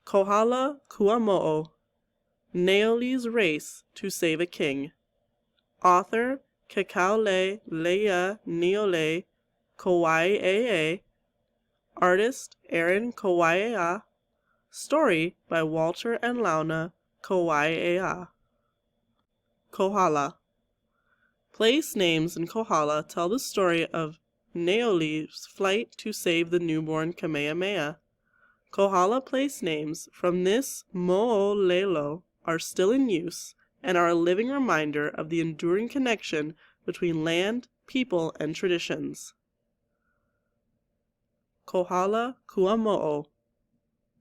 Kohala Kuamo'o, Nae'ole's Race to Save a King. Author Kekaule Leia Nae'ole Kauai'ea. Artist Aaron Kauai'ea. Story by Walter and Launa Kauai'ea. Kohala. Place names in Kohala tell the story of Nae'ole's flight to save the newborn Kamehameha. Kohala place names from this mo'olelo are still in use and are a living reminder of the enduring connection between land, people, and traditions. Kohala Kuamo'o,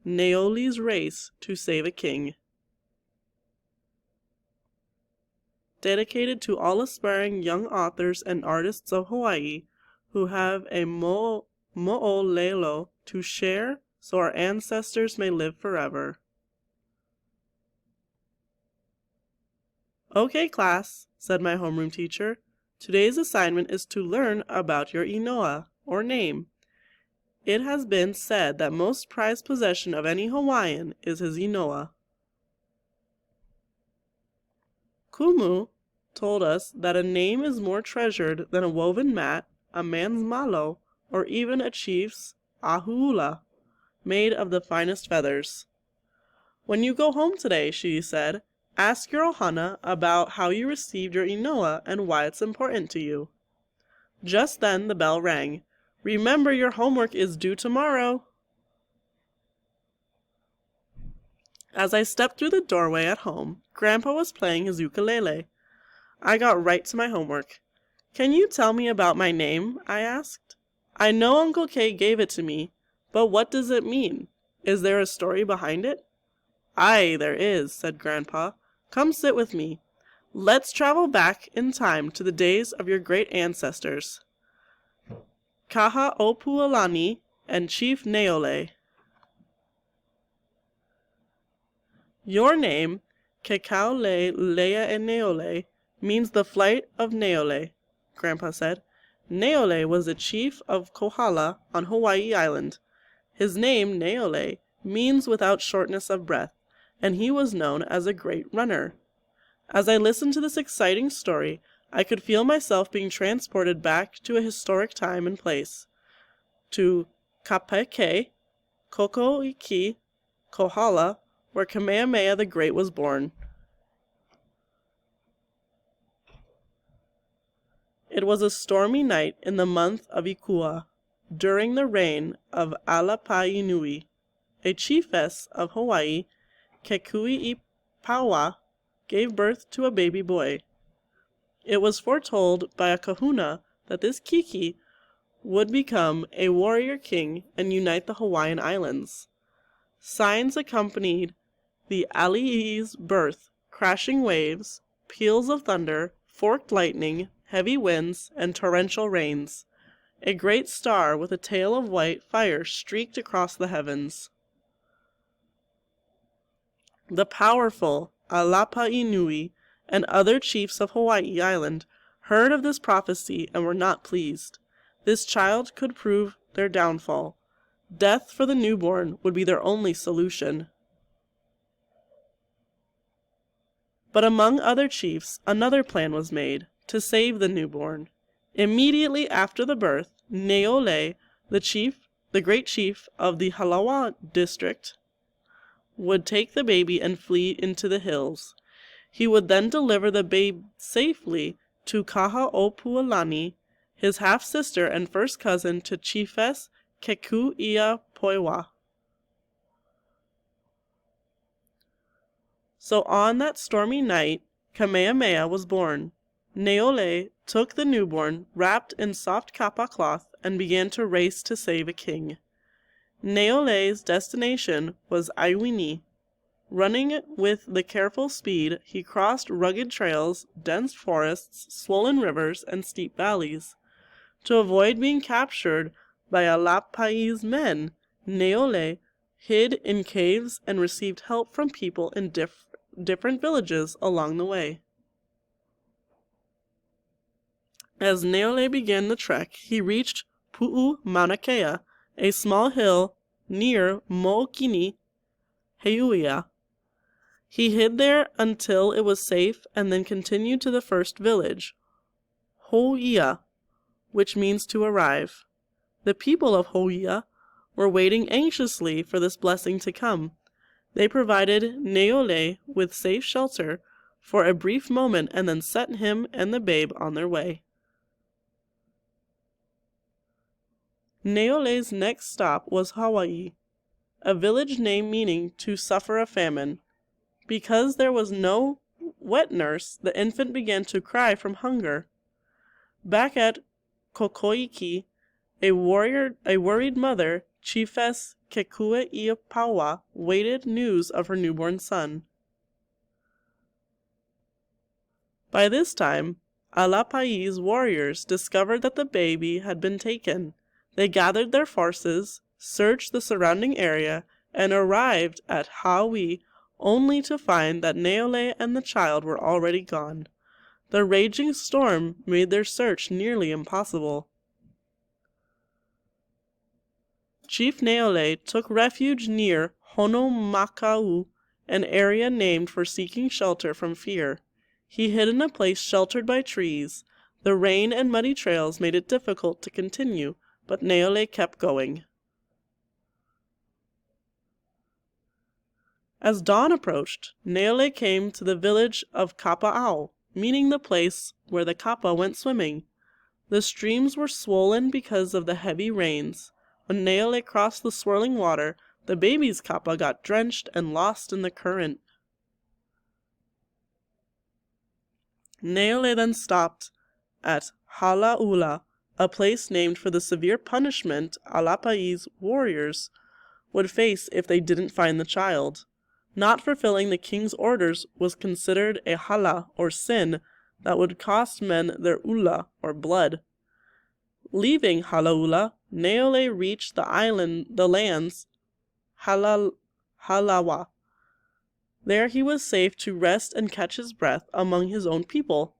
Nae'ole's Race to Save a King. Dedicated to all aspiring young authors and artists of Hawaii who have a mo'olelo to share so our ancestors may live forever. Okay, class, said my homeroom teacher. Today's assignment is to learn about your inoa, or name. It has been said that most prized possession of any Hawaiian is his inoa. Kumu told us that a name is more treasured than a woven mat, a man's malo, or even a chief's ahu'ula, made of the finest feathers. When you go home today, she said, ask your ohana about how you received your inoa and why it's important to you. Just then the bell rang. Remember, your homework is due tomorrow. As I stepped through the doorway at home, Grandpa was playing his ukulele. I got right to my homework. Can you tell me about my name? I asked. I know Uncle Kay gave it to me, but what does it mean? Is there a story behind it? Aye, there is, said Grandpa. Come sit with me. Let's travel back in time to the days of your great ancestors, Kahaopualani and Chief Nae'ole. Your name, Kekaule Leia Nae'ole, means the flight of Nae'ole, Grandpa said. Nae'ole was the chief of Kohala on Hawaii Island. His name, Nae'ole, means without shortness of breath, and he was known as a great runner. As I listened to this exciting story, I could feel myself being transported back to a historic time and place, to Kapeke, Kokoiki, Kohala, where Kamehameha the Great was born. It was a stormy night in the month of Ikua, during the reign of Alapainui, a chiefess of Hawaii. Kekui'ipawa gave birth to a baby boy. It was foretold by a kahuna that this Kiki would become a warrior king and unite the Hawaiian Islands. Signs accompanied the ali'i's birth: crashing waves, peals of thunder, forked lightning, heavy winds, and torrential rains. A great star with a tail of white fire streaked across the heavens. The powerful Alapainui and other chiefs of Hawaii Island heard of this prophecy and were not pleased. This child could prove their downfall. Death for the newborn would be their only solution. But among other chiefs, another plan was made to save the newborn. Immediately after the birth, Nae'ole, the great chief of the Halawa district, would take the baby and flee into the hills. He would then deliver the babe safely to Kahaopualani, his half-sister and first cousin to Chiefess Kekui'ipoiwa. So on that stormy night, Kamehameha was born. Nae'ole took the newborn, wrapped in soft kapa cloth, and began to race to save a king. Nae'ole's destination was Aiwini. Running with the careful speed, he crossed rugged trails, dense forests, swollen rivers, and steep valleys. To avoid being captured by Alapai's men, Nae'ole hid in caves and received help from people in different villages along the way. As Nae'ole began the trek, he reached Pu'u Mauna Kea, a small hill near Mo'okini. Heuia. He hid there until it was safe and then continued to the first village, Houia, which means to arrive. The people of Houia were waiting anxiously for this blessing to come. They provided Nae'ole with safe shelter for a brief moment and then sent him and the babe on their way. Nae'ole's next stop was Hawaii, a village name meaning to suffer a famine. Because there was no wet nurse, the infant began to cry from hunger. Back at Kokoiki, a worried mother, Chiefess Kekue'ipawa, waited news of her newborn son. By this time, Alapai's warriors discovered that the baby had been taken. They gathered their forces, searched the surrounding area, and arrived at Hawaii only to find that Nae'ole and the child were already gone. The raging storm made their search nearly impossible. Chief Nae'ole took refuge near Honomakau, an area named for seeking shelter from fear. He hid in a place sheltered by trees. The rain and muddy trails made it difficult to continue, but Nae'ole kept going. As dawn approached, Nae'ole came to the village of Kapa'au, meaning the place where the kapa went swimming. The streams were swollen because of the heavy rains. When Nae'ole crossed the swirling water, the baby's kapa got drenched and lost in the current. Nae'ole then stopped at Halaula, a place named for the severe punishment Alapai's warriors would face if they didn't find the child. Not fulfilling the king's orders was considered a hala, or sin, that would cost men their ula, or blood. Leaving Halaula, Nae'ole reached the lands Halawa. There he was safe to rest and catch his breath among his own people.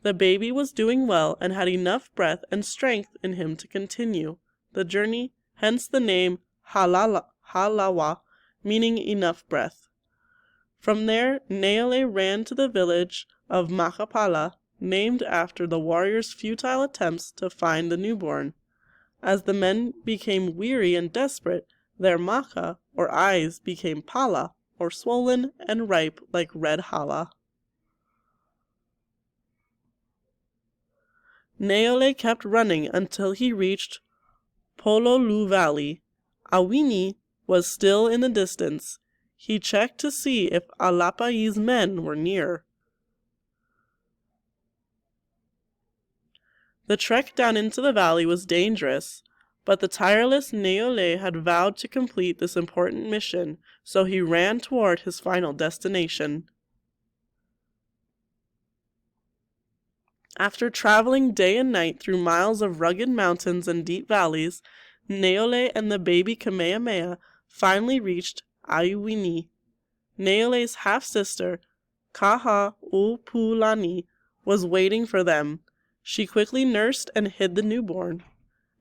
The baby was doing well and had enough breath and strength in him to continue the journey, hence the name Halawa, meaning enough breath. From there, Nae'ole ran to the village of Makapala, named after the warriors' futile attempts to find the newborn. As the men became weary and desperate, their maka, or eyes, became pala, or swollen and ripe like red hala. Nae'ole kept running until he reached Pololu Valley. Awini was still in the distance. He checked to see if Alapai's men were near. The trek down into the valley was dangerous, but the tireless Nae'ole had vowed to complete this important mission, so he ran toward his final destination. After traveling day and night through miles of rugged mountains and deep valleys, Nae'ole and the baby Kamehameha finally reached Aiwini. Nae'ole's half-sister, Kaha'upulani, was waiting for them. She quickly nursed and hid the newborn.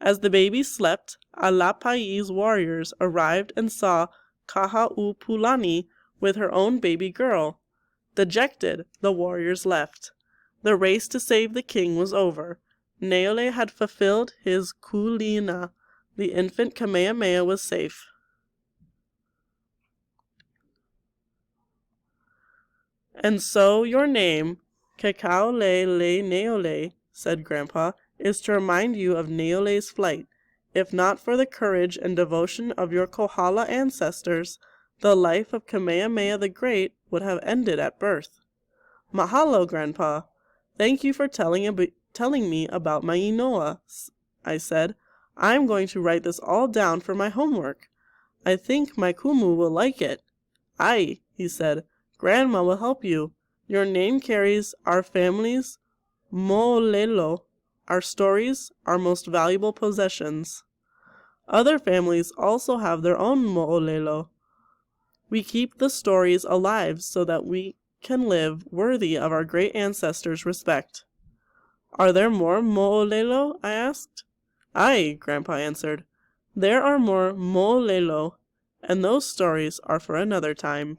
As the baby slept, Alapai's warriors arrived and saw Kaha'upulani with her own baby girl. Dejected, the warriors left. The race to save the king was over. Nae'ole had fulfilled his kuleana. The infant Kamehameha was safe. And so your name, Nae'ole, said Grandpa, is to remind you of Nae'ole's flight. If not for the courage and devotion of your Kohala ancestors, the life of Kamehameha the Great would have ended at birth. Mahalo, Grandpa. Thank you for telling me about my inoa, I said. I'm going to write this all down for my homework. I think my kumu will like it. Ai, he said. Grandma will help you. Your name carries our family's mo'olelo, our stories, our most valuable possessions. Other families also have their own mo'olelo. We keep the stories alive so that we can live worthy of our great ancestors' respect. Are there more mo'olelo? I asked. Aye, Grandpa answered. There are more mo'olelo, and those stories are for another time.